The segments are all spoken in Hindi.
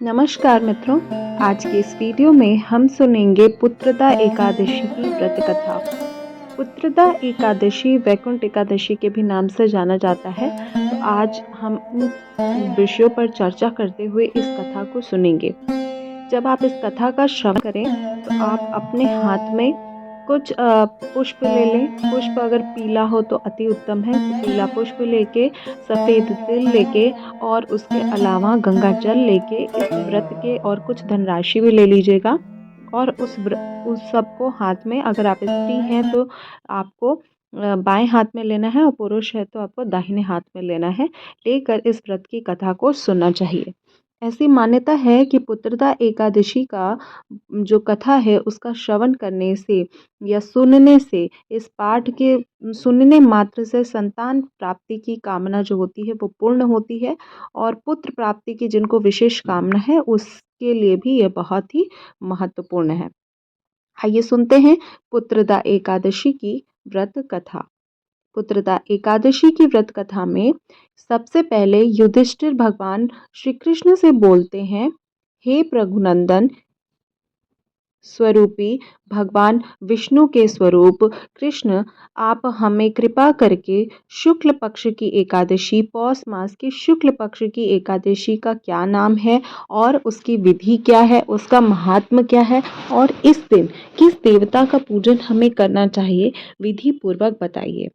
नमस्कार मित्रों। आज की इस वीडियो में हम सुनेंगे पुत्रदा एकादशी की व्रत कथा। पुत्रदा एकादशी वैकुंठ एकादशी के भी नाम से जाना जाता है। तो आज हम इन विषयों पर चर्चा करते हुए इस कथा को सुनेंगे। जब आप इस कथा का श्रवण करें तो आप अपने हाथ में कुछ पुष्प ले लें। पुष्प अगर पीला हो तो अति उत्तम है, तो पीला पुष्प लेके, सफ़ेद तिल लेके और उसके अलावा गंगा जल लेके इस व्रत के और कुछ धनराशि भी ले लीजिएगा। और उस सब को हाथ में, अगर आप स्त्री हैं तो आपको बाएं हाथ में लेना है और पुरुष है तो आपको दाहिने हाथ में लेना है। लेकर इस व्रत की कथा को सुनना चाहिए। ऐसी मान्यता है कि पुत्रदा एकादशी का जो कथा है उसका श्रवण करने से या सुनने से, इस पाठ के सुनने मात्र से संतान प्राप्ति की कामना जो होती है वो पूर्ण होती है। और पुत्र प्राप्ति की जिनको विशेष कामना है उसके लिए भी यह बहुत ही महत्वपूर्ण है। आइए सुनते हैं पुत्रदा एकादशी की व्रत कथा। पुत्रदा एकादशी की व्रत कथा में सबसे पहले युधिष्ठिर भगवान श्री कृष्ण से बोलते हैं, हे प्रघुनंदन स्वरूपी भगवान विष्णु के स्वरूप कृष्ण, आप हमें कृपा करके शुक्ल पक्ष की एकादशी, पौष मास की शुक्ल पक्ष की एकादशी का क्या नाम है और उसकी विधि क्या है, उसका महात्म्य क्या है और इस दिन किस देवता का पूजन हमें करना चाहिए, विधि पूर्वक बताइए।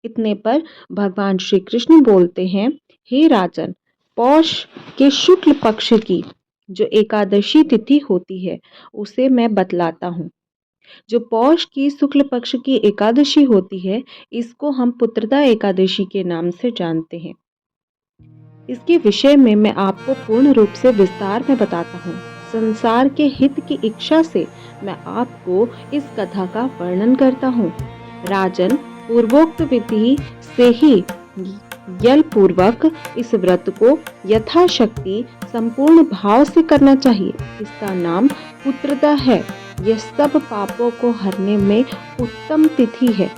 इतने पर भगवान श्री कृष्ण बोलते हैं, हे राजन, पौष के शुक्ल पक्ष की जो एकादशी तिथि होती है उसे मैं बतलाता हूँ। जो पौष की शुक्ल पक्ष की एकादशी होती है इसको हम पुत्रदा एकादशी के नाम से जानते हैं। इसके विषय में मैं आपको पूर्ण रूप से विस्तार में बताता हूँ। संसार के हित की इच्छा से मैं आपको इस कथा का वर्णन करता हूँ। राजन, पूर्वोक्त विधि से ही यल पूर्वक इस व्रत को यथाशक्ति संपूर्ण भाव से करना चाहिए। इसका नाम पुत्रदा है। यह सब पापों को हरने में उत्तम तिथि है,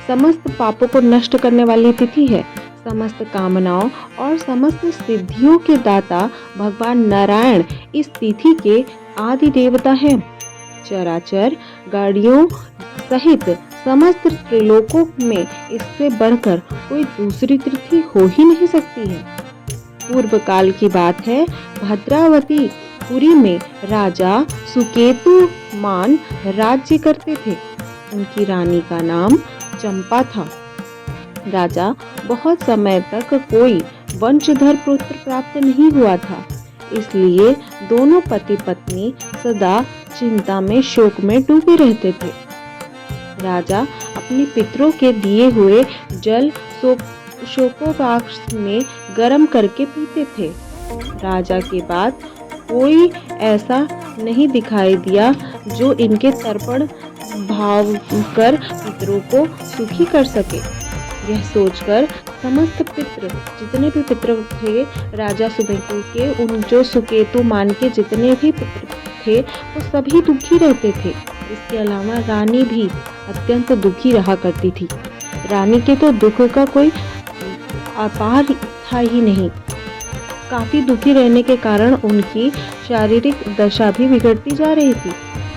समस्त पापों को नष्ट करने वाली तिथि है। समस्त कामनाओं और समस्त सिद्धियों के दाता भगवान नारायण इस तिथि के आदि देवता हैं। चराचर गाड़ियों सहित समस्त त्रिलोकों में इससे बढ़कर कोई दूसरी तिथि हो ही नहीं सकती है। पूर्व काल की बात है, भद्रावती पुरी में राजा सुकेतु मान राज्य करते थे। उनकी रानी का नाम चंपा था। राजा बहुत समय तक कोई वंशधर पुत्र प्राप्त नहीं हुआ था, इसलिए दोनों पति पत्नी सदा चिंता में, शोक में डूबे रहते थे। राजा अपने पितरों के दिए हुए जल शोकोपाक्ष में गर्म करके पीते थे। राजा के बाद कोई ऐसा नहीं दिखाई दिया जो इनके तर्पण भाव कर पितरों को सुखी कर सके। यह सोचकर समस्त पितृ, जितने भी पितृ थे राजा सुकेतु के, उन जो सुकेतु मान के जितने भी पितृ थे वो सभी दुखी रहते थे। इसके अलावा रानी भी अत्यंत दुखी रहा करती थी। रानी के तो दुख का कोई अपार था ही नहीं। काफी दुखी रहने के कारण उनकी शारीरिक दशा भी बिगड़ती जा रही थी।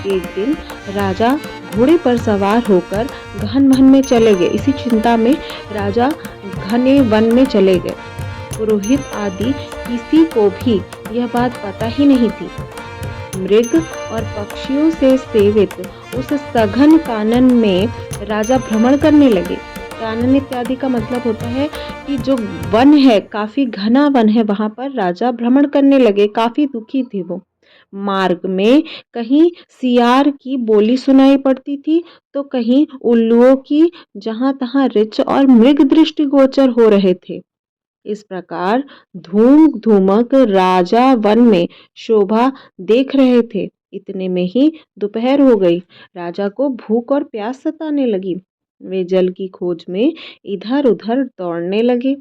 एक दिन राजा घोड़े पर सवार होकर घन वन में चले गए। इसी चिंता में राजा घने वन में चले गए। पुरोहित आदि किसी को भी यह बात पता ही नहीं थी। मृग और पक्षियों से सेवित उस सघन कानन में राजा भ्रमण करने लगे। कानन इत्यादि का मतलब होता है कि जो वन है, काफी घना वन है, वहां पर राजा भ्रमण करने लगे। काफी दुखी थे वो। मार्ग में कहीं सियार की बोली सुनाई पड़ती थी तो कहीं उल्लुओं की, जहां तहां ऋछ और मृग दृष्टि गोचर हो रहे थे। इस प्रकार धूम धूमक राजा वन में शोभा देख रहे थे। इतने में ही दोपहर हो गई। राजा को भूख और प्यास सताने लगी। वे जल की खोज में इधर उधर दौड़ने लगे।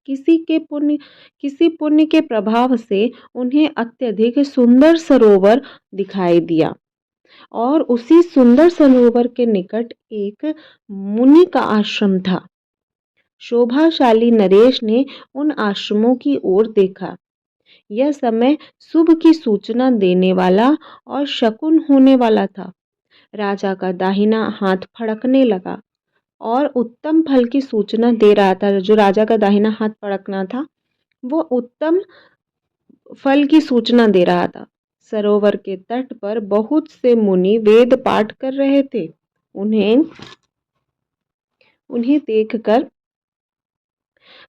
किसी पुण्य के प्रभाव से उन्हें अत्यधिक सुंदर सरोवर दिखाई दिया और उसी सुंदर सरोवर के निकट एक मुनि का आश्रम था। शोभाशाली नरेश ने उन आश्रमों की ओर देखा। यह समय शुभ की सूचना देने वाला और शकुन होने वाला था। राजा का दाहिना हाथ फड़कने लगा और उत्तम फल की सूचना दे रहा था। जो राजा का दाहिना हाथ फड़कना था वो उत्तम फल की सूचना दे रहा था। सरोवर के तट पर बहुत से मुनि वेद पाठ कर रहे थे। उन्हें देखकर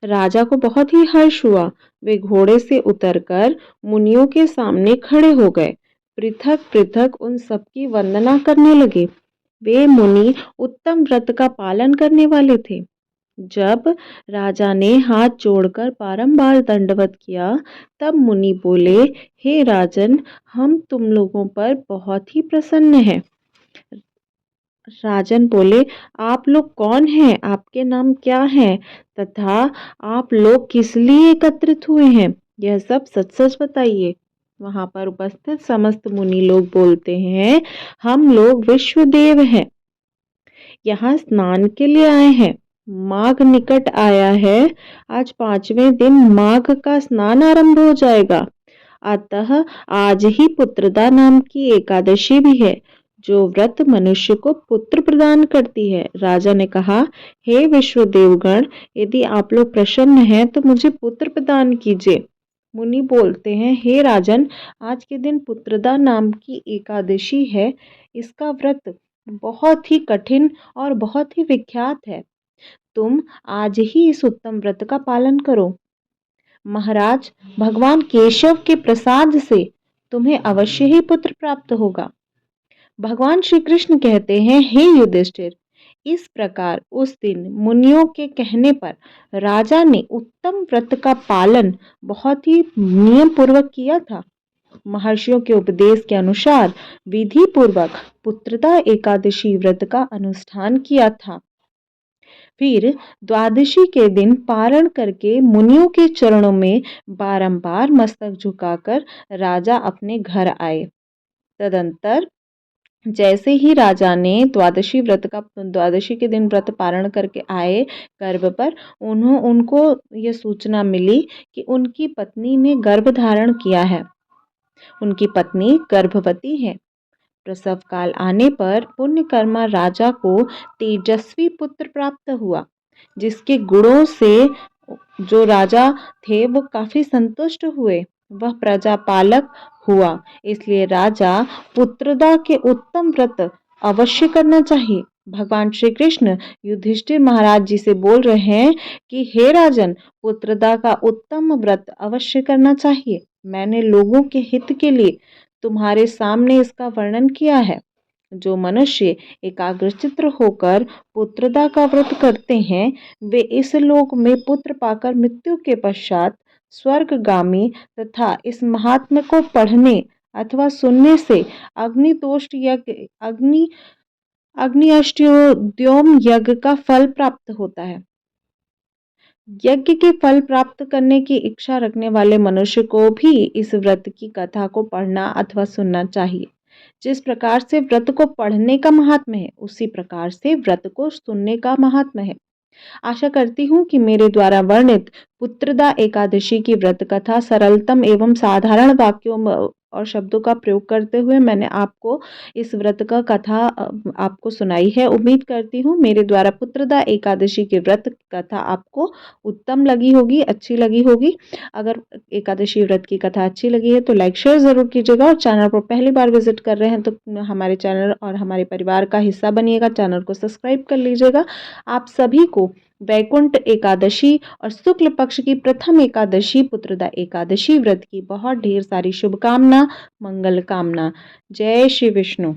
राजा को बहुत ही हर्ष हुआ। वे घोड़े से उतरकर मुनियों के सामने खड़े हो गए। पृथक पृथक उन सबकी वंदना करने लगे। वे मुनि उत्तम व्रत का पालन करने वाले थे। जब राजा ने हाथ जोड़कर बारंबार दंडवत किया, तब मुनि बोले, हे राजन, हम तुम लोगों पर बहुत ही प्रसन्न हैं। राजन बोले, आप लोग कौन हैं? आपके नाम क्या हैं? तथा आप लोग किस लिए एकत्रित हुए हैं? यह सब सच सच बताइए। वहां पर उपस्थित समस्त मुनि लोग बोलते हैं, हम लोग विश्वदेव हैं, यहाँ स्नान के लिए आए हैं। माघ निकट आया है। आज 5वें दिन माघ का स्नान आरंभ हो जाएगा। अतः आज ही पुत्रदा नाम की एकादशी भी है, जो व्रत मनुष्य को पुत्र प्रदान करती है। राजा ने कहा, हे विश्वदेवगण, यदि आप लोग प्रसन्न हैं तो मुझे पुत्र प्रदान कीजिए। मुनि बोलते हैं, हे राजन, आज के दिन पुत्रदा नाम की एकादशी है। इसका व्रत बहुत ही कठिन और बहुत ही विख्यात है। तुम आज ही इस उत्तम व्रत का पालन करो। महाराज, भगवान केशव के प्रसाद से तुम्हें अवश्य ही पुत्र प्राप्त होगा। भगवान श्री कृष्ण कहते हैं, हे युधिष्ठिर, इस प्रकार उस दिन मुनियों के कहने पर राजा ने उत्तम व्रत का पालन बहुत ही नियम पूर्वक किया था। महर्षियों के उपदेश के अनुसार विधि पूर्वक पुत्रदा एकादशी व्रत का अनुष्ठान किया था। फिर द्वादशी के दिन पारण करके मुनियों के चरणों में बारंबार मस्तक झुकाकर राजा अपने घर आए। तदंतर जैसे ही राजा ने द्वादशी के दिन व्रत पारण करके आए गर्भ पर, उनको यह सूचना मिली कि उनकी पत्नी ने गर्भ धारण किया है, उनकी पत्नी गर्भवती है। प्रसव काल आने पर पुण्यकर्मा राजा को तेजस्वी पुत्र प्राप्त हुआ, जिसके गुणों से जो राजा थे वो काफी संतुष्ट हुए। वह प्रजापालक हुआ। इसलिए राजा पुत्रदा के उत्तम व्रत अवश्य करना चाहिए। भगवान श्री कृष्ण युधिष्ठिर महाराज जी से बोल रहे हैं कि हे राजन, पुत्रदा का उत्तम व्रत अवश्य करना चाहिए। मैंने लोगों के हित के लिए तुम्हारे सामने इसका वर्णन किया है। जो मनुष्य एकाग्रचित्त होकर पुत्रदा का व्रत करते हैं, वे इस लोक में पुत्र पाकर मृत्यु के पश्चात स्वर्गगामी तथा इस महात्म्य को पढ़ने अथवा सुनने से अग्निअष्टोद्योम यज्ञ का फल प्राप्त होता है। यज्ञ के फल प्राप्त करने की इच्छा रखने वाले मनुष्य को भी इस व्रत की कथा को पढ़ना अथवा सुनना चाहिए। जिस प्रकार से व्रत को पढ़ने का महात्म्य है, उसी प्रकार से व्रत को सुनने का महात्म्य है। आशा करती हूँ कि मेरे द्वारा वर्णित पुत्रदा एकादशी की व्रत कथा सरलतम एवं साधारण वाक्यों और शब्दों का प्रयोग करते हुए मैंने आपको इस व्रत का कथा आपको सुनाई है। उम्मीद करती हूँ मेरे द्वारा पुत्रदा एकादशी की व्रत कथा आपको उत्तम लगी होगी, अच्छी लगी होगी। अगर एकादशी व्रत की कथा अच्छी लगी है तो लाइक शेयर ज़रूर कीजिएगा, और चैनल पर पहली बार विजिट कर रहे हैं तो हमारे चैनल और हमारे परिवार का हिस्सा बनिएगा, चैनल को सब्सक्राइब कर लीजिएगा। आप सभी को वैकुंठ एकादशी और शुक्ल पक्ष की प्रथम एकादशी पुत्रदा एकादशी व्रत की बहुत ढेर सारी शुभकामना, मंगल कामना। जय श्री विष्णु।